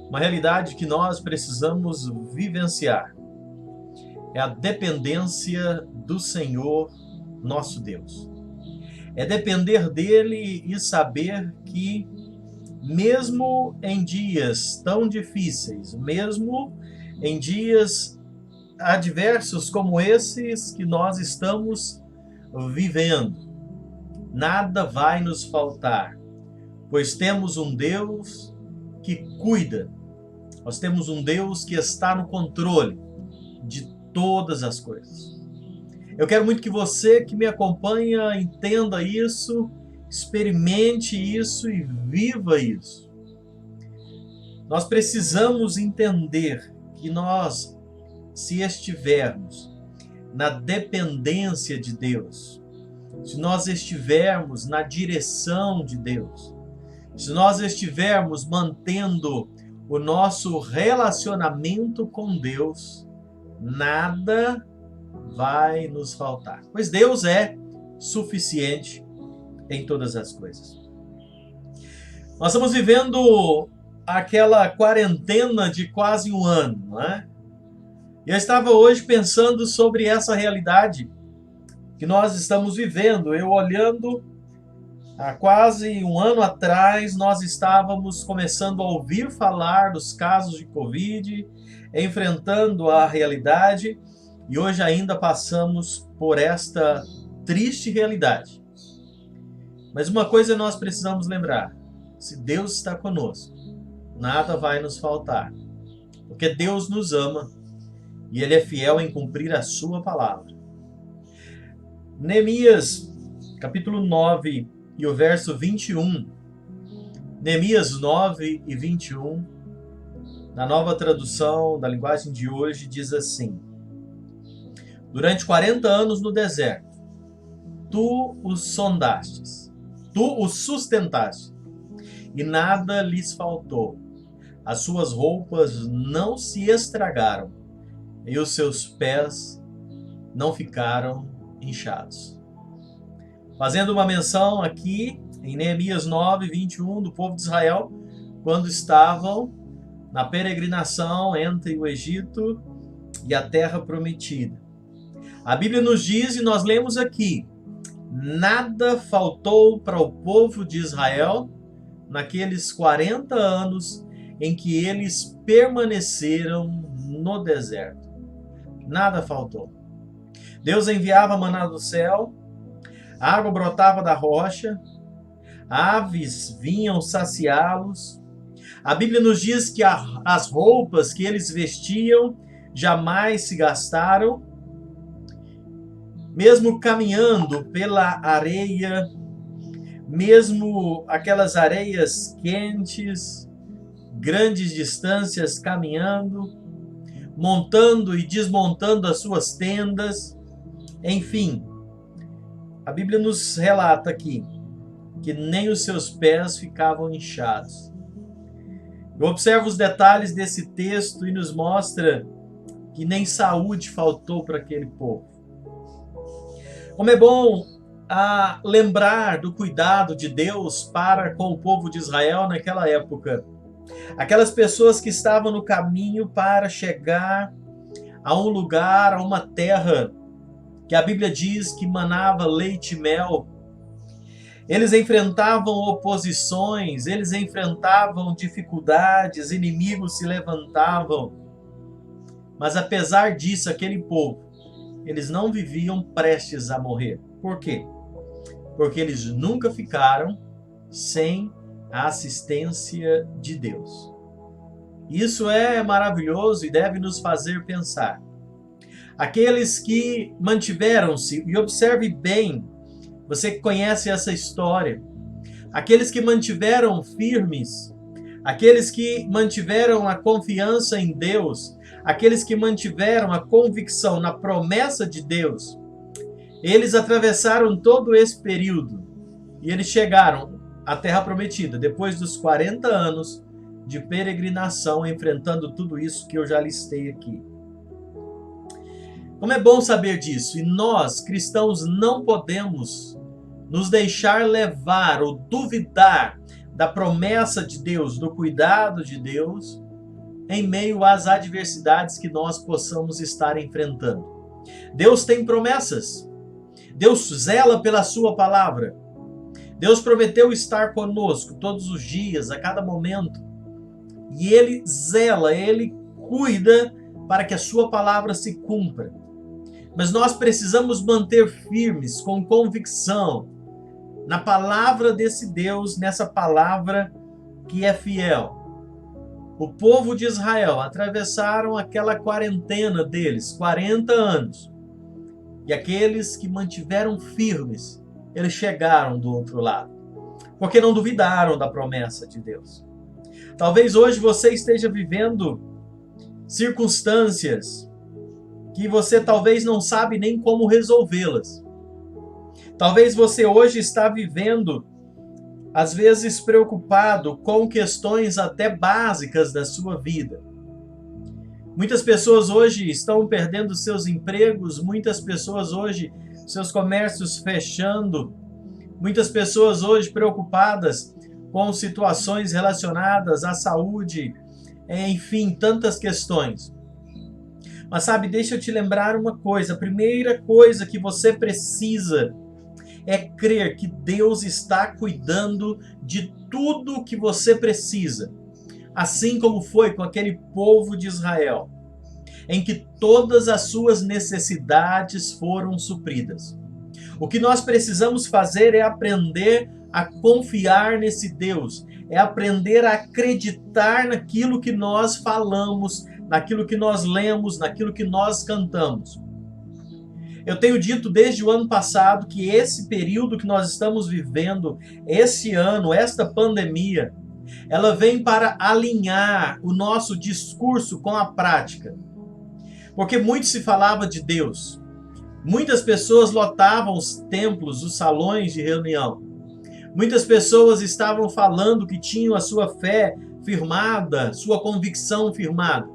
Uma realidade que nós precisamos vivenciar é a dependência do Senhor, nosso Deus. É depender dele e saber que, mesmo em dias tão difíceis, mesmo em dias adversos como esses que nós estamos vivendo, nada vai nos faltar, pois temos um Deus que cuida. Nós temos um Deus que está no controle de todas as coisas. Eu quero muito que você que me acompanha entenda isso, experimente isso e viva isso. Nós precisamos entender que nós, se estivermos na dependência de Deus, se nós estivermos na direção de Deus, se nós estivermos mantendo o nosso relacionamento com Deus, nada vai nos faltar, pois Deus é suficiente em todas as coisas. Nós estamos vivendo aquela quarentena de quase um ano, não é? E eu estava hoje pensando sobre essa realidade que nós estamos vivendo. Eu olhando, há quase um ano atrás, nós estávamos começando a ouvir falar dos casos de Covid, enfrentando a realidade, e hoje ainda passamos por esta triste realidade. Mas uma coisa nós precisamos lembrar: se Deus está conosco, nada vai nos faltar, porque Deus nos ama e Ele é fiel em cumprir a sua palavra. Neemias, capítulo 9 e o verso 21. Neemias 9 e 21, na nova tradução da linguagem de hoje, diz assim: durante 40 anos no deserto, tu os sondastes, tu os sustentaste, e nada lhes faltou. As suas roupas não se estragaram, e os seus pés não ficaram inchados. Fazendo uma menção aqui em Neemias 9, 21, do povo de Israel, quando estavam na peregrinação entre o Egito e a terra prometida. A Bíblia nos diz, e nós lemos aqui: nada faltou para o povo de Israel naqueles 40 anos em que eles permaneceram no deserto. Nada faltou. Deus enviava maná do céu, a água brotava da rocha, aves vinham saciá-los. A Bíblia nos diz que as roupas que eles vestiam jamais se gastaram. Mesmo caminhando pela areia, mesmo aquelas areias quentes, grandes distâncias caminhando, montando e desmontando as suas tendas, enfim, a Bíblia nos relata aqui que nem os seus pés ficavam inchados. Eu observo os detalhes desse texto e nos mostra que nem saúde faltou para aquele povo. Como é bom lembrar do cuidado de Deus para com o povo de Israel naquela época. Aquelas pessoas que estavam no caminho para chegar a um lugar, a uma terra que a Bíblia diz que manava leite e mel. Eles enfrentavam oposições, eles enfrentavam dificuldades, inimigos se levantavam. Mas apesar disso, aquele povo, eles não viviam prestes a morrer. Por quê? Porque eles nunca ficaram sem a assistência de Deus. Isso é maravilhoso e deve nos fazer pensar. Aqueles que mantiveram-se, e observe bem, você que conhece essa história, aqueles que mantiveram firmes, aqueles que mantiveram a confiança em Deus, aqueles que mantiveram a convicção na promessa de Deus, eles atravessaram todo esse período e eles chegaram à Terra Prometida, depois dos 40 anos de peregrinação, enfrentando tudo isso que eu já listei aqui. Como é bom saber disso, e nós, cristãos, não podemos nos deixar levar ou duvidar da promessa de Deus, do cuidado de Deus, em meio às adversidades que nós possamos estar enfrentando. Deus tem promessas. Deus zela pela sua palavra. Deus prometeu estar conosco todos os dias, a cada momento. E Ele zela, Ele cuida para que a sua palavra se cumpra. Mas nós precisamos manter firmes, com convicção, na palavra desse Deus, nessa palavra que é fiel. O povo de Israel atravessaram aquela quarentena deles, 40 anos. E aqueles que mantiveram firmes, eles chegaram do outro lado. Porque não duvidaram da promessa de Deus. Talvez hoje você esteja vivendo circunstâncias que você talvez não sabe nem como resolvê-las. Talvez você hoje está vivendo, às vezes preocupado com questões até básicas da sua vida. Muitas pessoas hoje estão perdendo seus empregos, muitas pessoas hoje, seus comércios fechando, muitas pessoas hoje preocupadas com situações relacionadas à saúde, enfim, tantas questões. Mas sabe, deixa eu te lembrar uma coisa, a primeira coisa que você precisa é crer que Deus está cuidando de tudo que você precisa. Assim como foi com aquele povo de Israel, em que todas as suas necessidades foram supridas. O que nós precisamos fazer é aprender a confiar nesse Deus, é aprender a acreditar naquilo que nós falamos, naquilo que nós lemos, naquilo que nós cantamos. Eu tenho dito desde o ano passado que esse período que nós estamos vivendo, esse ano, esta pandemia, ela vem para alinhar o nosso discurso com a prática. Porque muito se falava de Deus. Muitas pessoas lotavam os templos, os salões de reunião. Muitas pessoas estavam falando que tinham a sua fé firmada, sua convicção firmada.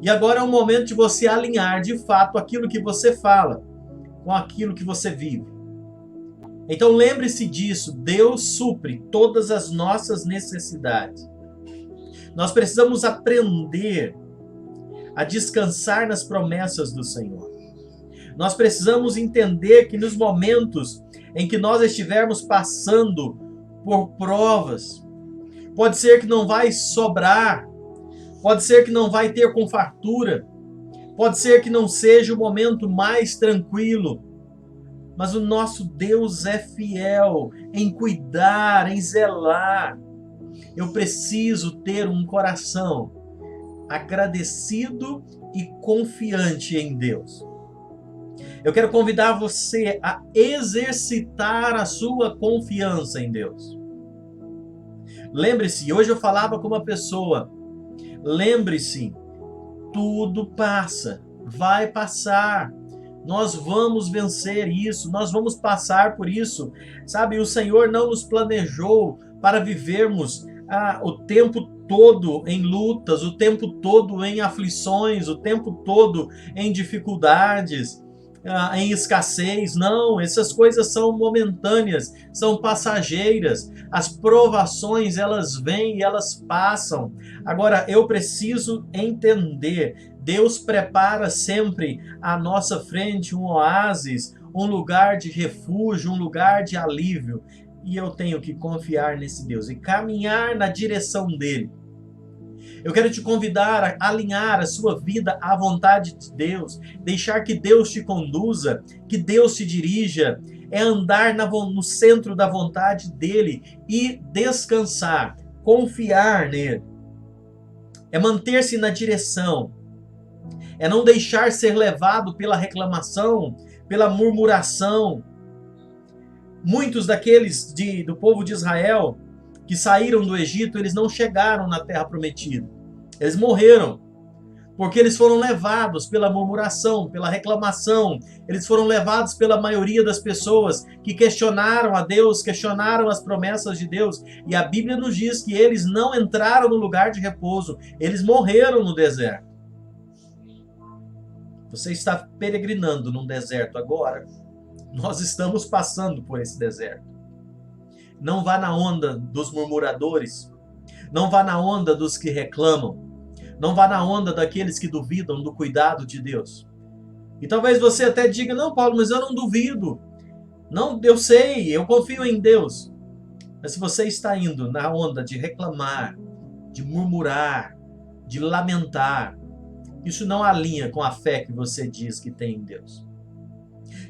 E agora é o momento de você alinhar de fato aquilo que você fala com aquilo que você vive. Então lembre-se disso, Deus supre todas as nossas necessidades. Nós precisamos aprender a descansar nas promessas do Senhor. Nós precisamos entender que nos momentos em que nós estivermos passando por provas, pode ser que não vai sobrar, pode ser que não vai ter com fartura, pode ser que não seja o momento mais tranquilo, mas o nosso Deus é fiel em cuidar, em zelar. Eu preciso ter um coração agradecido e confiante em Deus. Eu quero convidar você a exercitar a sua confiança em Deus. Lembre-se, hoje eu falava com uma pessoa, lembre-se, tudo passa, vai passar, nós vamos vencer isso, nós vamos passar por isso, sabe, o Senhor não nos planejou para vivermos o tempo todo em lutas, o tempo todo em aflições, o tempo todo em dificuldades, em escassez. Não, essas coisas são momentâneas, são passageiras. As provações, elas vêm e elas passam. Agora, eu preciso entender, Deus prepara sempre à nossa frente um oásis, um lugar de refúgio, um lugar de alívio. E eu tenho que confiar nesse Deus e caminhar na direção dele. Eu quero te convidar a alinhar a sua vida à vontade de Deus, deixar que Deus te conduza, que Deus te dirija, é andar no centro da vontade dele e descansar, confiar nele. É manter-se na direção, é não deixar ser levado pela reclamação, pela murmuração. Muitos daqueles do povo de Israel que saíram do Egito, eles não chegaram na terra prometida. Eles morreram, porque eles foram levados pela murmuração, pela reclamação. Eles foram levados pela maioria das pessoas que questionaram a Deus, questionaram as promessas de Deus. E a Bíblia nos diz que eles não entraram no lugar de repouso, eles morreram no deserto. Você está peregrinando num deserto agora. Nós estamos passando por esse deserto. Não vá na onda dos murmuradores. Não vá na onda dos que reclamam. Não vá na onda daqueles que duvidam do cuidado de Deus. E talvez você até diga, não, Paulo, mas eu não duvido. Não, eu sei, eu confio em Deus. Mas se você está indo na onda de reclamar, de murmurar, de lamentar, isso não alinha com a fé que você diz que tem em Deus.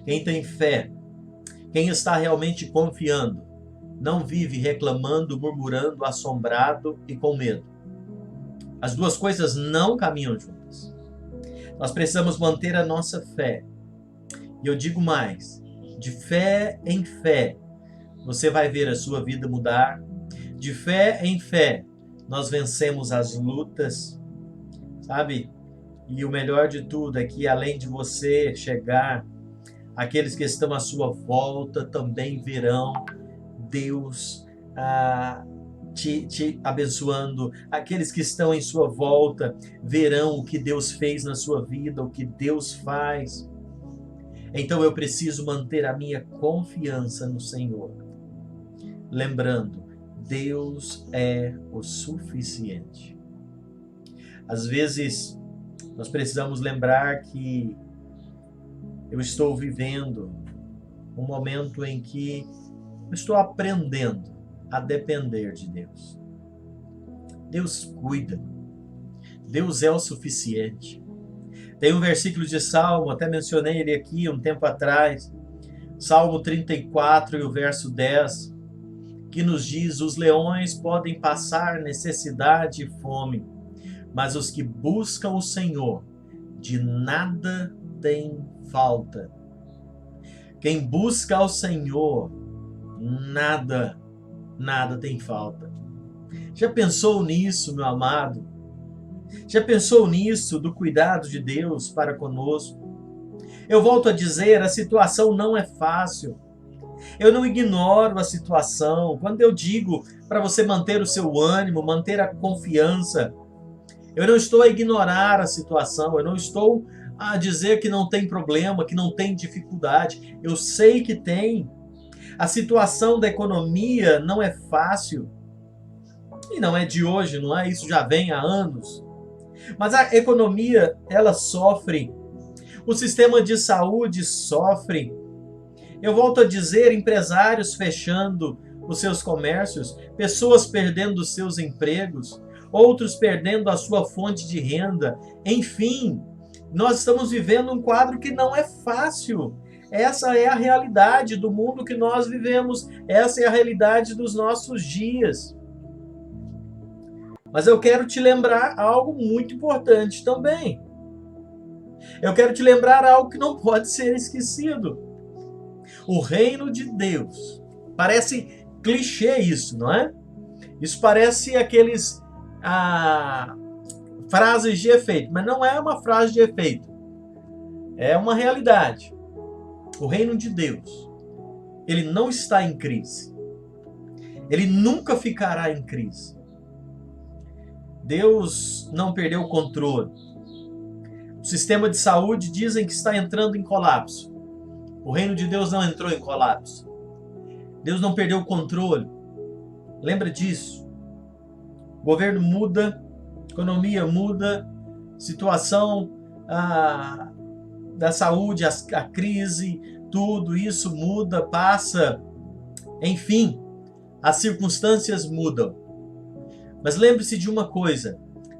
Quem tem fé, quem está realmente confiando, não vive reclamando, murmurando, assombrado e com medo. As duas coisas não caminham juntas. Nós precisamos manter a nossa fé. E eu digo mais, de fé em fé, você vai ver a sua vida mudar. De fé em fé, nós vencemos as lutas, sabe? E o melhor de tudo é que, além de você chegar, aqueles que estão à sua volta também verão Deus te abençoando. Aqueles que estão em sua volta verão o que Deus fez na sua vida, o que Deus faz. Então eu preciso manter a minha confiança no Senhor. Lembrando, Deus é o suficiente. Às vezes, nós precisamos lembrar que eu estou vivendo um momento em que eu estou aprendendo a depender de Deus. Deus cuida. Deus é o suficiente. Tem um versículo de Salmo, até mencionei ele aqui um tempo atrás, Salmo 34 e o verso 10, que nos diz: os leões podem passar necessidade e fome, mas os que buscam o Senhor de nada têm falta. Quem busca ao Senhor, nada tem falta. Já pensou nisso, meu amado? Já pensou nisso, do cuidado de Deus para conosco? Eu volto a dizer, a situação não é fácil. Eu não ignoro a situação. Quando eu digo para você manter o seu ânimo, manter a confiança, eu não estou a ignorar a situação, eu não estou a dizer que não tem problema, que não tem dificuldade. Eu sei que tem. A situação da economia não é fácil. E não é de hoje, não é? Isso já vem há anos. Mas a economia, ela sofre. O sistema de saúde sofre. Eu volto a dizer, empresários fechando os seus comércios, pessoas perdendo os seus empregos, outros perdendo a sua fonte de renda. Enfim, nós estamos vivendo um quadro que não é fácil. Essa é a realidade do mundo que nós vivemos. Essa é a realidade dos nossos dias. Mas eu quero te lembrar algo muito importante também. Eu quero te lembrar algo que não pode ser esquecido. O reino de Deus. Parece clichê isso, não é? Isso parece aqueles frases de efeito, mas não é uma frase de efeito. É uma realidade. O reino de Deus, ele não está em crise. Ele nunca ficará em crise. Deus não perdeu o controle. O sistema de saúde dizem que está entrando em colapso. O reino de Deus não entrou em colapso. Deus não perdeu o controle. Lembra disso. O governo muda, a economia muda, situação da saúde, a crise, tudo isso muda, passa. Enfim, as circunstâncias mudam. Mas lembre-se de uma coisa: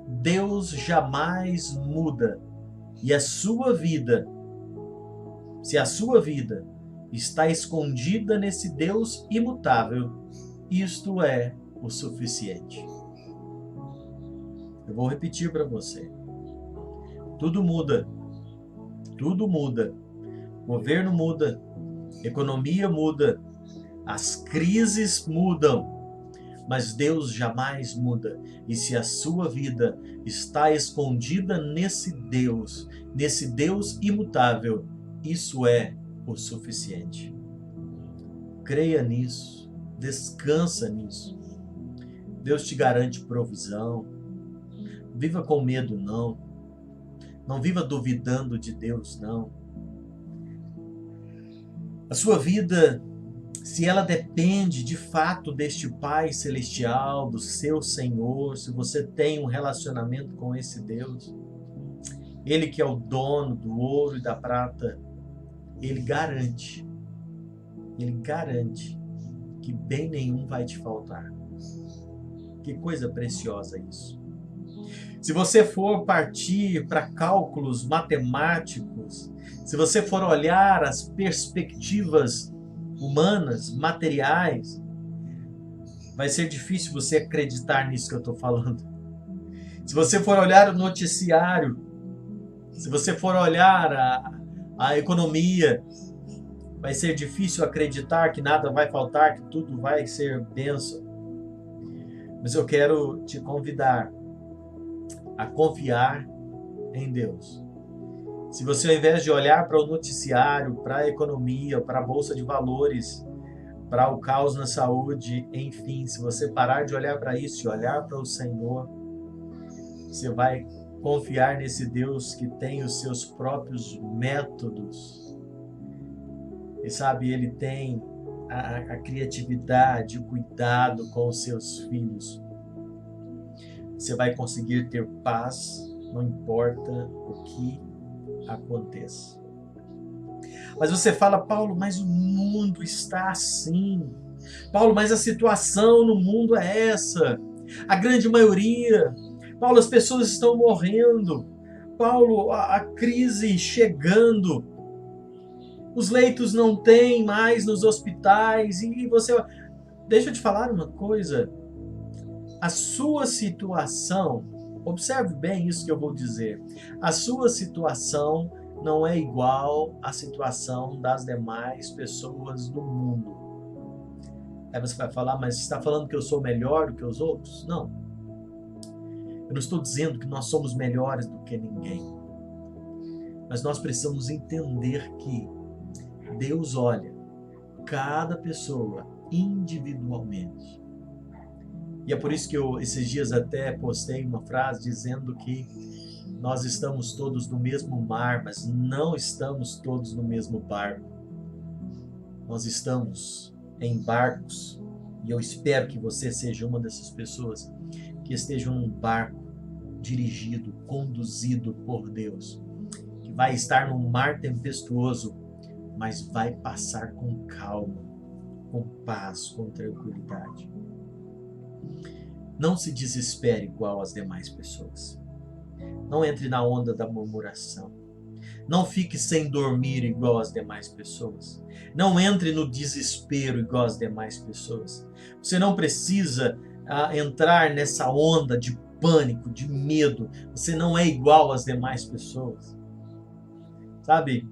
Deus jamais muda. E a sua vida, se a sua vida está escondida nesse Deus imutável, isto é o suficiente. Eu vou repetir para você. Tudo muda. Tudo muda. Governo muda. Economia muda. As crises mudam. Mas Deus jamais muda. E se a sua vida está escondida nesse Deus imutável, isso é o suficiente. Creia nisso, descansa nisso. Deus te garante provisão. Viva com medo, não. Não viva duvidando de Deus, não. A sua vida se ela depende de fato deste Pai Celestial, do seu Senhor, se você tem um relacionamento com esse Deus, Ele que é o dono do ouro e da prata, Ele garante que bem nenhum vai te faltar. Que coisa preciosa isso. Se você for partir para cálculos matemáticos, se você for olhar as perspectivas humanas, materiais, vai ser difícil você acreditar nisso que eu estou falando. Se você for olhar o noticiário, se você for olhar a economia, vai ser difícil acreditar que nada vai faltar, que tudo vai ser bênção. Mas eu quero te convidar a confiar em Deus. Se você, ao invés de olhar para o noticiário, para a economia, para a bolsa de valores, para o caos na saúde, enfim, se você parar de olhar para isso e olhar para o Senhor, você vai confiar nesse Deus que tem os seus próprios métodos. E sabe, Ele tem a criatividade, o cuidado com os seus filhos. Você vai conseguir ter paz, não importa o que aconteça. Mas você fala, Paulo, mas o mundo está assim. Paulo, mas a situação no mundo é essa. A grande maioria. Paulo, as pessoas estão morrendo. Paulo, a crise chegando. Os leitos não tem mais nos hospitais. E você... Deixa eu te falar uma coisa. A sua situação, observe bem isso que eu vou dizer. A sua situação não é igual à situação das demais pessoas do mundo. Aí você vai falar, mas você está falando que eu sou melhor do que os outros? Não. Eu não estou dizendo que nós somos melhores do que ninguém. Mas nós precisamos entender que Deus olha cada pessoa individualmente. E é por isso que eu, esses dias até postei uma frase dizendo que nós estamos todos no mesmo mar, mas não estamos todos no mesmo barco. Nós estamos em barcos, e eu espero que você seja uma dessas pessoas que estejam num barco dirigido, conduzido por Deus, que vai estar num mar tempestuoso, mas vai passar com calma, com paz, com tranquilidade. Não se desespere igual às demais pessoas. Não entre na onda da murmuração. Não fique sem dormir igual às demais pessoas. Não entre no desespero igual às demais pessoas. Você não precisa entrar nessa onda de pânico, de medo. Você não é igual às demais pessoas. Sabe?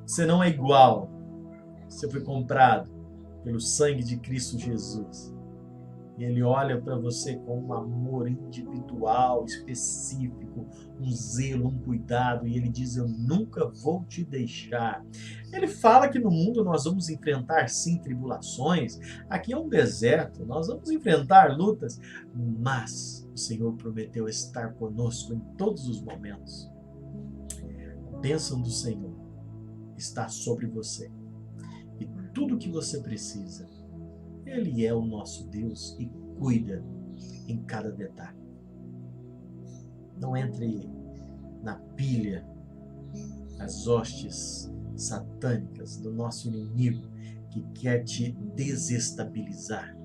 Você não é igual. Você foi comprado pelo sangue de Cristo Jesus. E Ele olha para você com um amor individual, específico, um zelo, um cuidado. E Ele diz, eu nunca vou te deixar. Ele fala que no mundo nós vamos enfrentar, sim, tribulações. Aqui é um deserto, nós vamos enfrentar lutas. Mas o Senhor prometeu estar conosco em todos os momentos. A bênção do Senhor está sobre você. E tudo o que você precisa, Ele é o nosso Deus e cuida em cada detalhe. Não entre na pilha as hostes satânicas do nosso inimigo que quer te desestabilizar.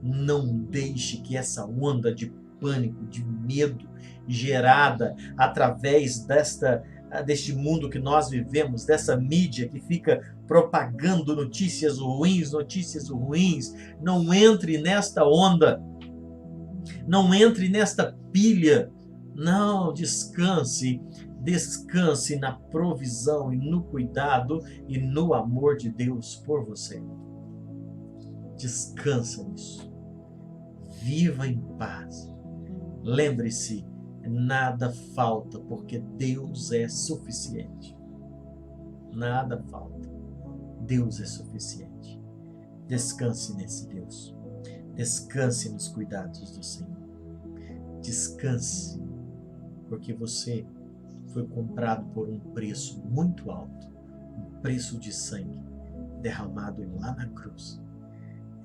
Não deixe que essa onda de pânico, de medo gerada através deste mundo que nós vivemos, dessa mídia que fica propagando notícias ruins, não entre nesta onda, não entre nesta pilha, não, descanse na provisão e no cuidado e no amor de Deus por você. Descansa nisso, viva em paz, lembre-se, nada falta, porque Deus é suficiente. Nada falta. Deus é suficiente. Descanse nesse Deus. Descanse nos cuidados do Senhor. Descanse, porque você foi comprado por um preço muito alto, um preço de sangue. derramado lá na cruz.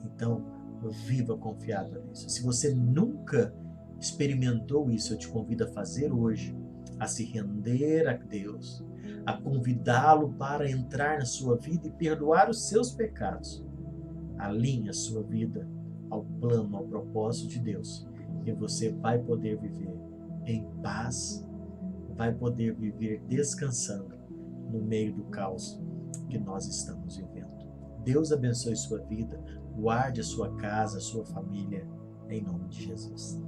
Então, viva confiado nisso. Se você nunca experimentou isso, eu te convido a fazer hoje, a se render a Deus, a convidá-lo para entrar na sua vida e perdoar os seus pecados. Alinhe a sua vida ao plano, ao propósito de Deus, e você vai poder viver em paz, vai poder viver descansando no meio do caos que nós estamos vivendo. Deus abençoe sua vida, guarde a sua casa, a sua família, em nome de Jesus.